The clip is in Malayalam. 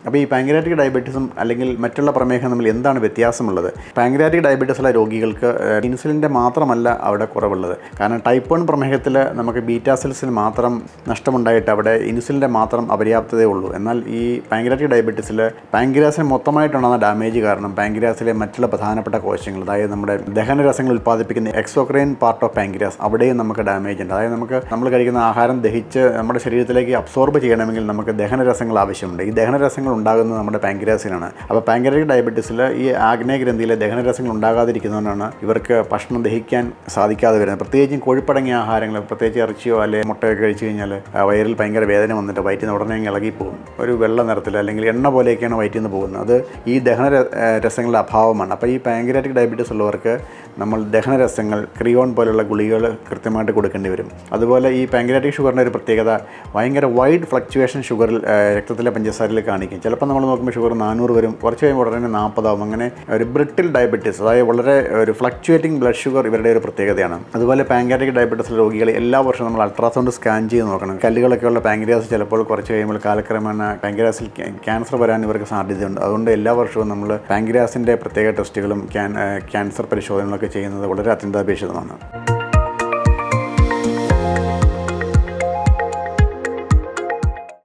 അപ്പോൾ ഈ പാങ്ക്രിയാറ്റിക് ഡയബറ്റീസും അല്ലെങ്കിൽ മറ്റുള്ള പ്രമേഹം തമ്മിൽ എന്താണ് വ്യത്യാസമുള്ളത്? പാങ്ക്രിയാറ്റിക് ഡയബറ്റീസുള്ള രോഗികൾക്ക് ഇൻസുലിൻ്റെ മാത്രമല്ല അവിടെ കുറവുള്ളത്. കാരണം ടൈപ്പ് 1 പ്രമേഹത്തിൽ നമുക്ക് ബീറ്റാ സെൽസിന് മാത്രം നഷ്ടമുണ്ടായിട്ട് അവിടെ ഇൻസുലിൻ്റെ മാത്രം അപര്യാപ്തതയേ ഉള്ളൂ. എന്നാൽ ഈ പാങ്ക്രിയാറ്റിക് ഡയബറ്റീസിൽ പാങ്ക്രിയാസിന് മൊത്തമായിട്ടുണ്ടാകുന്ന ഡാമേജ് കാരണം പാങ്ക്രിയാസിലെ മറ്റുള്ള പ്രധാനപ്പെട്ട കോശങ്ങൾ, അതായത് നമ്മുടെ ദഹനരസങ്ങൾ ഉൽപ്പാദിപ്പിക്കുന്ന എക്സോക്രൈൻ പാർട്ട് ഓഫ് പാങ്ക്രിയാസ്, അവിടെയും നമുക്ക് ഡാമേജ് ഉണ്ട്. അതായത് നമ്മൾ കഴിക്കുന്ന ആഹാരം ദഹിച്ച് നമ്മുടെ ശരീരത്തിലേക്ക് അബ്സോർബ് ചെയ്യണമെങ്കിൽ നമുക്ക് ദഹനരസങ്ങൾ ആവശ്യമുണ്ട്. ഈ ദഹനരസങ്ങൾ ഉണ്ടാകുന്നത് നമ്മുടെ പാങ്ക്രിയാസിലാണ്. അപ്പോൾ പാങ്ക്രിയാറ്റിക് ഡയബറ്റീസിൽ ഈ ആഗ്നേയഗ്രന്ഥിയിലെ ദഹനരസങ്ങൾ ഉണ്ടാകാതിരിക്കുന്നതുകൊണ്ടാണ് ഇവർക്ക് ഭക്ഷണം ദഹിക്കാൻ സാധിക്കാതെ വരുന്നത്. പ്രത്യേകിച്ചും കൊഴുപ്പടങ്ങിയ ആഹാരങ്ങൾ, പ്രത്യേകിച്ച് ഇറച്ചിയോ അല്ലെങ്കിൽ മുട്ടയൊക്കെ കഴിച്ചു കഴിഞ്ഞാൽ വയറിൽ ഭയങ്കര വേദന വന്നിട്ട് വയറ്റിൽ നിന്ന് ഉടനെ ഇളകിപ്പോകും. ഒരു വെള്ള നിറത്തിൽ അല്ലെങ്കിൽ എണ്ണ പോലെയൊക്കെയാണ് വയറ്റിൽ നിന്ന് പോകുന്നത്. അത് ഈ ദഹനരസങ്ങളുടെ അഭാവമാണ്. അപ്പോൾ ഈ പാങ്ക്രിയാറ്റിക് ഡയബറ്റീസ് ഉള്ളവർക്ക് നമ്മൾ ദഹനരസങ്ങൾ, ക്രിയോൺ പോലുള്ള ഗുളികകൾ കൃത്യമായിട്ട് കൊടുക്കേണ്ടി വരും. അതുപോലെ ഈ പാങ്ക്രിയാറ്റിക് ഷുഗറിൻ്റെ ഒരു പ്രത്യേകത ഭയങ്കര വൈഡ് ഫ്ലക്ച്വേഷൻ ഷുഗറിൽ രക്തത്തിലെ പഞ്ചസാരയിൽ കാണിക്കും. ചിലപ്പോൾ നമ്മൾ നോക്കുമ്പോൾ ഷുഗർ 400 വരും, കുറച്ച് കഴിയുമ്പോൾ ഉടനെ 40 ആവും. അങ്ങനെ ഒരു ബ്രിട്ടിൽ ഡയബറ്റീസ്, അതായത് വളരെ ഒരു ഫ്ലക്ച്വേറ്റിംഗ് ബ്ലഡ് ഷുഗർ ഇവരുടെ ഒരു പ്രത്യേകതയാണ്. അതുപോലെ പാങ്ക്രിയാറ്റിക് ഡയബറ്റീസ് രോഗികൾ എല്ലാ വർഷവും നമ്മൾ അൾട്രാസൗണ്ട് സ്കാൻ ചെയ്ത് നോക്കണം. കല്ലുകളൊക്കെ ഉള്ള പാങ്ക്രിയാസ് ചിലപ്പോൾ കുറച്ച് കഴിയുമ്പോൾ കാലക്രമേണ പാങ്ക്രിയാസിൽ ക്യാൻസർ വരാൻ ഇവർക്ക് സാധ്യതയുണ്ട്. അതുകൊണ്ട് എല്ലാ വർഷവും നമ്മൾ പാങ്ക്രിയാസിൻ്റെ പ്രത്യേക ടെസ്റ്റുകളും ക്യാൻസർ പരിശോധനകളൊക്കെ ചെയ്യുന്നത് വളരെ അത്യന്താപേക്ഷിതമാണ്.